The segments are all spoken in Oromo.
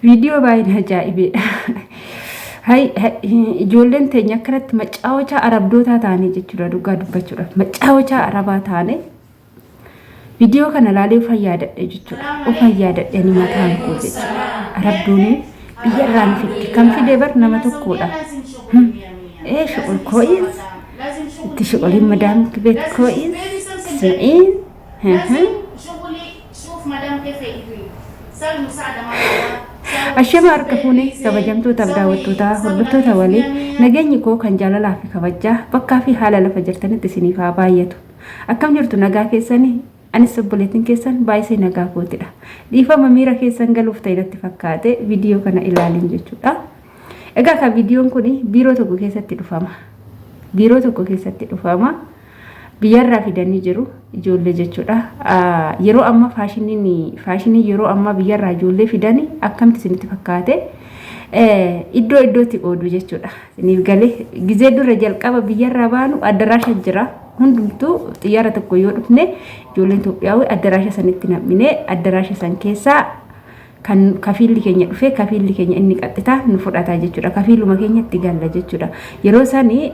Viidiyoo baay'ee ajaa'ibedha. Ijoolleen teenya akkanatti macaawachaa arabdootaa taanee jechuudha dhugaa dubbachuudhaaf macaawachaa arabaa taanee viidiyoo kana ilaalee ufan yaadadhe jechuudha. Ufan yaadadhe ni mataan koo jechuudha. Arabdoonni biyya irraa ni fidde kan fide bar nama tokkodha. Shuqul koo'is itti shuquliin madaam beet koo'is samiin Ashama harka fuunee kabajamtootaaf daawwattootaa hordoftoota waliin nageenyi koo kan jaalalaa fi kabajaa bakkaa fi haala lafa jirtanitti isiniif haa baay'atu. Akkam jirtu nagaa keessanii anis obboleettiin keessan baay'isee nagaa kootidha. Dhiifama miira keessan galuuf ta'e natti fakkaate viidiyoo kana ilaalin jechuudha. Egaa kan viidiyoon kun biiroo tokko keessatti dhufama. Biiroo tokko keessatti dhufama. Biyyarraa fidanii jiru ijoollee jechuudha. Yeroo amma faashinii yeroo amma biyyarraa ijoollee fidanii akkamitti isinitti fakkaate iddoo iddootti qoodu jechuudha. Isiniif galee gizee dura jalqaba biyyarraa baanu addaraasha jira. Hundumtuu xiyyaara tokko yoo dhufne ijoolleen Itoophiyaa addaraasha sanitti nam'inee addaraasha san keessaa kan kafiilli keenya dhufee kafiilli keenya inni qaxxitaa nu fudhata jechuudha. Kafiiluma keenyatti galla jechuudha. Yeroo sanii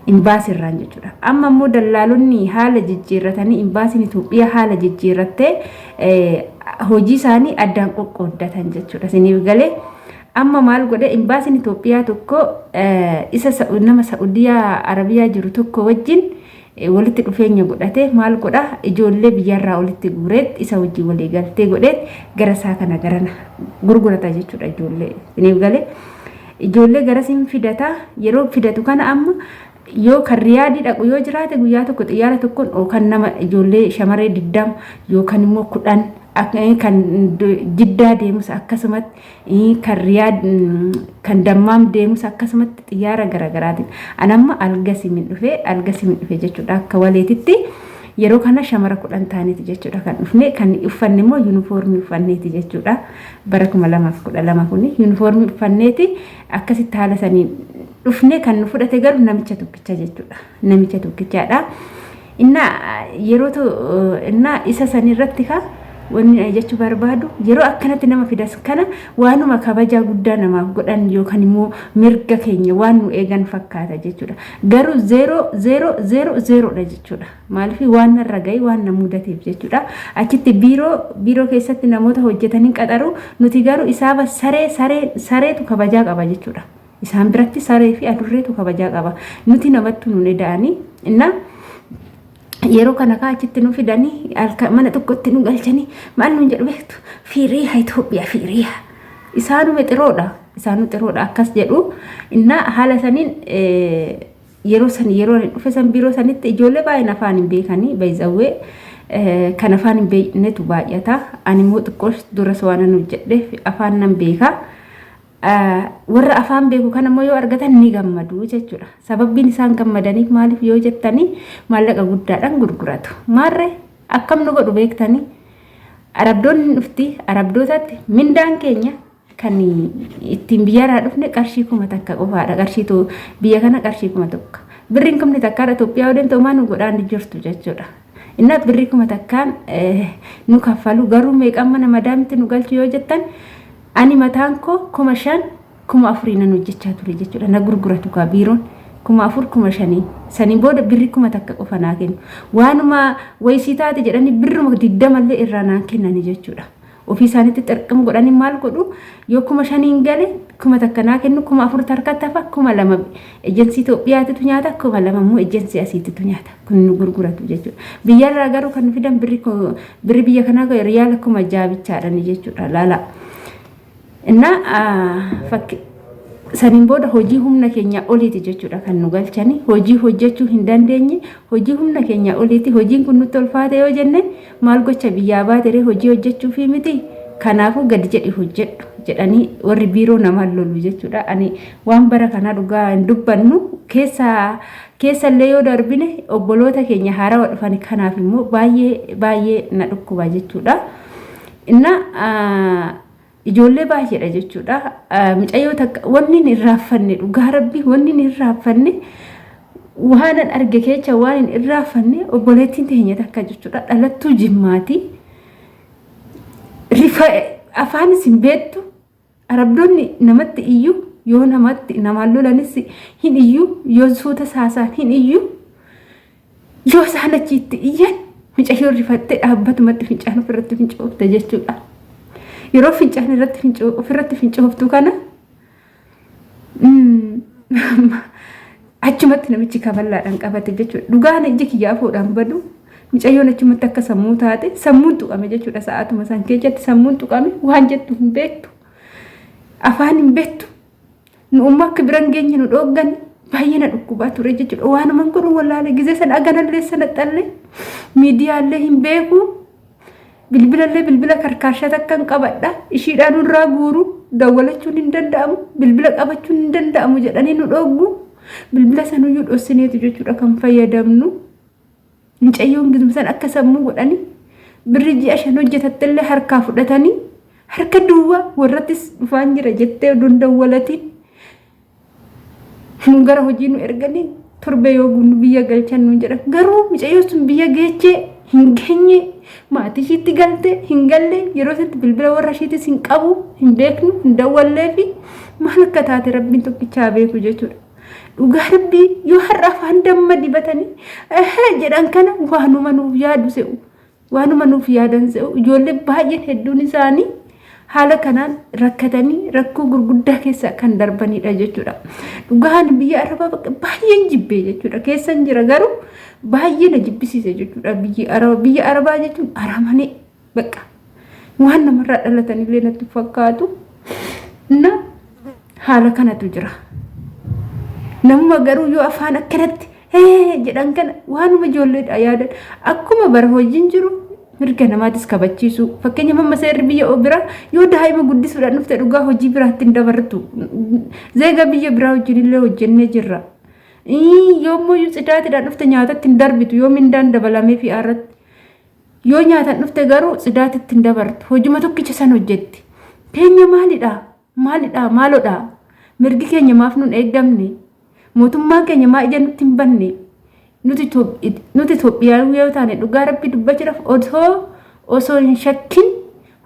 imbaasirraan jechuudha. Amma immoo dallaalonni haala jijjiirratanii imbaasiin Itoophiyaa haala jijjiirrattee hojii isaanii addaan qoqqooddatan jechuudha. Isiniif galee amma maal godhe imbaasiin Itoophiyaa tokko isa nama Saudiyaa Arabiyaa jiru tokko wajjin walitti dhufeenya godhate maal godha ijoollee biyyarraa walitti guureet isa wajjin walii galtee godheet gara isaa kana garana gurgurata jechuudha ijoollee. Isiniif galee ijoollee garasiin fidata yeroo fidatu kana amma yoo kan riyaadii dhaqu yoo jiraate guyyaa tokko xiyyaara tokkoon kan nama ijoollee shamarree 20 yookaan immoo 10 kan jiddaa deemus akkasumatti kan riyaad kan dammaam deemus akkasumatti xiyyaara garaagaraatiin anamma algasimin dhufe jechuudha akka waleetitti yeroo kana shamara 10 taaniiti jechuudha kan dhufne kan uffanne immoo yuunifoormii uffanneeti jechuudha bara 2012 kuni yuunifoormii uffanneeti akkasitti haala saniin dhufne kan nu fudhate garuu namicha tokkicha jechuudha. Namicha tokkichaadha. Inna isa sanirratti wanni jechuu barbaadu yeroo akkanatti nama fidas kana waanuma kabajaa guddaa namaaf godhan yookaan immoo mirga keenya waan nu eegan fakkaata jechuudha. Garuu 000 dha jechuudha. Maaliif waan narra gahe waan na mudateef jechuudha. Achitti biiroo keessatti namoota hojjetanii qaxaru nuti garuu isaaba sareetu kabajaa qaba jechuudha. Isaan biratti saree fi adurreetu kabajaa qaba. Nuti namatti nu da'anii inna yeroo kana achitti nu fidanii mana tokkotti nu galchanii maal nu jedhu beektu fiiriyaa Itoophiyaa fiiriyaa isaanu xiroodha akkas jedhu inna haala saniin yeroo dhufe san biiroo sanitti ijoollee baay'een afaan hin beekanii bayzawwee kan afaan hin beeknetu baay'ata ani immoo xiqqoo dura waan nu jedhe afaan nan beeka. Warra afaan beeku kana immoo yoo argatan ni gammadu jechuudha. Sababbiin isaan gammadaniif maaliif yoo jettanii maallaqa guddaadhaan gurguratu. Maarree akkam nu godhu beektanii arabdoonni dhufti arabdootatti mindaan keenya kan ittiin biyyarraa dhufne qarshii 1000 qofaadha. Qarshiitu biyya kana qarshii 1000. Birriin 1000 takkaadha Itoophiyaa waliin ta'umaa nu godhaan jirtu jechuudha. Inna birrii 1000 nu kaffalu garuu meeqaan mana madaamitti nu galchu yoo jettan ani mataan koo 5,000 nan hojjechaa ture jechuudha. Na gurguratu kaa biiroon 4,000 saniin booda birrii 1000 qofa naa kennu. Waanuma wayisii taate jedhanii birruma 20 mallee irraa naa kennani jechuudha. Ofii isaaniitti xirqama godhanii maal godhu yoo 5,000 gale 1000 naa kennu 4,000 harkatti hafa 2,000 ejensii Itoophiyaatitu nyaata 2,000 immoo ejensii asiititu nyaata kun nu gurguratu jechuudha. Biyyarraa garuu kan fidan birri biyya kanaa riyaala 6,000 bichaadhani jechuudha laala. Inna fakki saniin booda hojii humna keenya oliiti jechuudha kan nu galchani hojii hojjechuu hin dandeenye hojii humna keenya oliiti hojiin kun nutti ulfaate yoo jenne maal gocha biyyaa baatere hojii hojjechuu fi miti kanaafuu gadi jedhi hojjedhu jedhanii warri biiroo nama lolu jechuudha. Ani waan bara kana dhugaa hin dubbannu keessallee yoo darbine obboloota keenya haarawaa dhufan kanaaf immoo baay'ee na dhukkuba jechuudha. Inna ijoollee baay'eedha jechuudha. Mucayyoo takka wanni hin irraaffanne dhugaa rabbii wanni hin irraaffanne waan arge kecha waan hin irraaffanne obboleettiin teenya takka jechuudha. Dhalattuu Jimmaati rifa afaan isin beektu arabdoonni namatti iyyuu yoo namatti namaan lolanis hin iyyuu yoo suuta saasaan hin iyyuu yoo isaan achitti iyyan mucayyoo rifattee dhaabbatumatti fincaan ofirratti fincoofte jechuudha. Yeroo fincaan ofirratti fincooftu kana achumatti namichi kaballaadhaan qabate jechuudha. Dhugaan ijji kiyyaafoodhaan badu mucayyoon achumatti akka sammuu taate sammuun tuqame jechuudha. Sa'aatuma san keessatti sammuun tuqame waan jettu hin beektu. Afaan hin beektu. Nu umma akka biran geenye nu dhooggan baay'ee na dhukkubaa ture jechuudha. Waanuma godhu wallaalee gizee sana aganallee sana xallee miidiyaallee hin beeku. Bilbilallee bilbila karkaarshaa takkan qabadha. Ishiidhaan nurraa guuru dawwalachuun hin danda'amu. Bilbila qabachuun hin danda'amu jedhanii nu dhooggu. Bilbila sanuyyuu dhossineetu jechuudha kan fayyadamnu. Mucayyoon gizumsan akka sammuu godhanii birri ji'a 5 hojjetattillee harkaa fudhatanii harka duwwaa warrattis dhufaan jira jettee oduun dawwalatiin nu gara hojii nu erganii torbe yoo guunu biyya galchan nu jedha. Garuu mucayyoo sun biyya geechee hin geenye maatii ishiitti galte hin galle yeroo sanatti bilbila warra ishiitis hin qabu hin beeknu hin dawwallee fi maal akka taate rabbiin tokkichaa beeku jechuudha. Dhugaa rabbii yoo har'a afaan damma dibatanii jedhan kana waanuma nuuf yaadu se'u waanuma nuuf yaadan se'u ijoollee baay'een hedduun isaanii haala kanaan rakkatanii rakkoo gurguddaa keessa kan darbanidha jechuudha. Dhugaan biyya arabaa baay'een jibbee jechuudha. Keessan jira garuu baay'ee na jibbisiise jechuudha. Biyya arabaa jechuun aramanii bakka waan namarraa dhalatanillee natti fakkaatu na haala kanatu jira. Namuma garuu yoo afaan akkanatti jedhan kana waanuma ijoolleedha yaadan akkuma bara hojiin jiru mirga namaatis kabachiisu. Fakkeenya mamma seerri biyya biraa yoo daa'ima guddisuudhaan dhufte dhugaa hojii biraatti hin dabartu. Zeega biyya biraa hojiinillee hojjennee jirra. Yoommoo tsidaatiidhaan dhufte nyaatatti hin darbitu yoo mindaan dabalamee fi aarratti. Yoo nyaatan dhufte garuu tsidaatitti hin dabartu. Hojima tokkicha san hojjetti. Keenya maalidha maalodha. Mirgi keenya maaf nun eeggamne. Mootummaan keenya maa ija nutti hin banne. Nuti Itoophiyaa yoo taane dhugaa rabbii dubbachuudhaaf osoo hin shakkin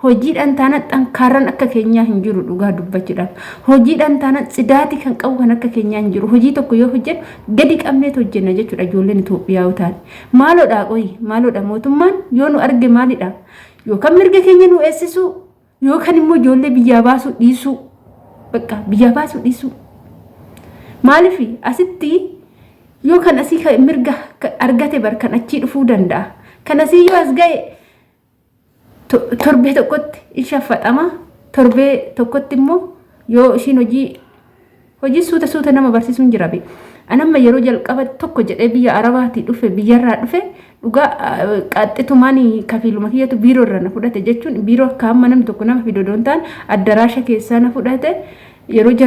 hojiidhaan taana xankaarran akka keenyaa hin jiru dhugaa dubbachuudhaaf. Hojiidhaan taana tsidaati kan qabu kan akka keenyaa hin jiru. Hojii tokko yoo hojjennu gadi qabneet hojjenna jechuudha ijoolleen Itoophiyaa yoo taane. Maalodha mootummaan yoo nu arge maalidha? Yookaan mirga keenya nu eessisu yookaan immoo ijoollee biyyaa baasuu dhiisuu. Bakka biyyaa baasuu dhiisuu. Maaliif asitti yoo kan asii mirga argate bar kan achii dhufuu danda'a. Kan asii yoo as ga'e torbee tokkotti in shaffaxama. Torbee tokkotti immoo yoo ishiin hojii suuta nama barsiisuun jira be. Anamma yeroo jalqaba tokko jedhee biyya arabaatii dhufe biyyarraa dhufe dhugaa qaxxitumaan kafiiluma kiyyatu biiroo irra na fudhate jechuun biiroo akka amma namni tokko nama fidoo doon ta'an addaraasha keessaa na fudhate yeroo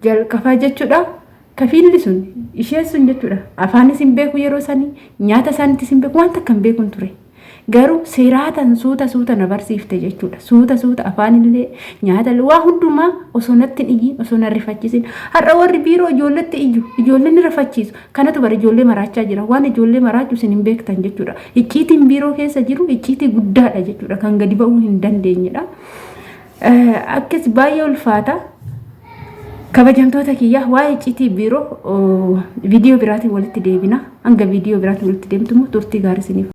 jalqabaa jechuudha. Kafiilli sun ishee sun jechuudha. Afaanis hin beeku yeroo sanii nyaata isaaniitis hin beeku wanta kan beekun ture. Garuu seeraatan suuta na barsiifte jechuudha. Suuta afaanillee nyaatallee waa hundumaa osoo natti iyyi osoo na rifachiisin. Har'a warri biiroo ijoolletti iyyu ijoolleen ni rifachiisu. Kanatu bara ijoollee maraachaa jira. Waan ijoollee maraachuu isin hin beektan jechuudha. Icciitiin biiroo keessa jiru icciitii guddaadha jechuudha. Kan gadi ba'uu hin dandeenyedha. Akkas baay'ee ulfaata. Kabajamtoota kiyyaa waa'ee icciitii biiroo viidiyoo biraatiin walitti deebina. Hanga viidiyoo biraatiin walitti deemtu turtii gaarii isiniif.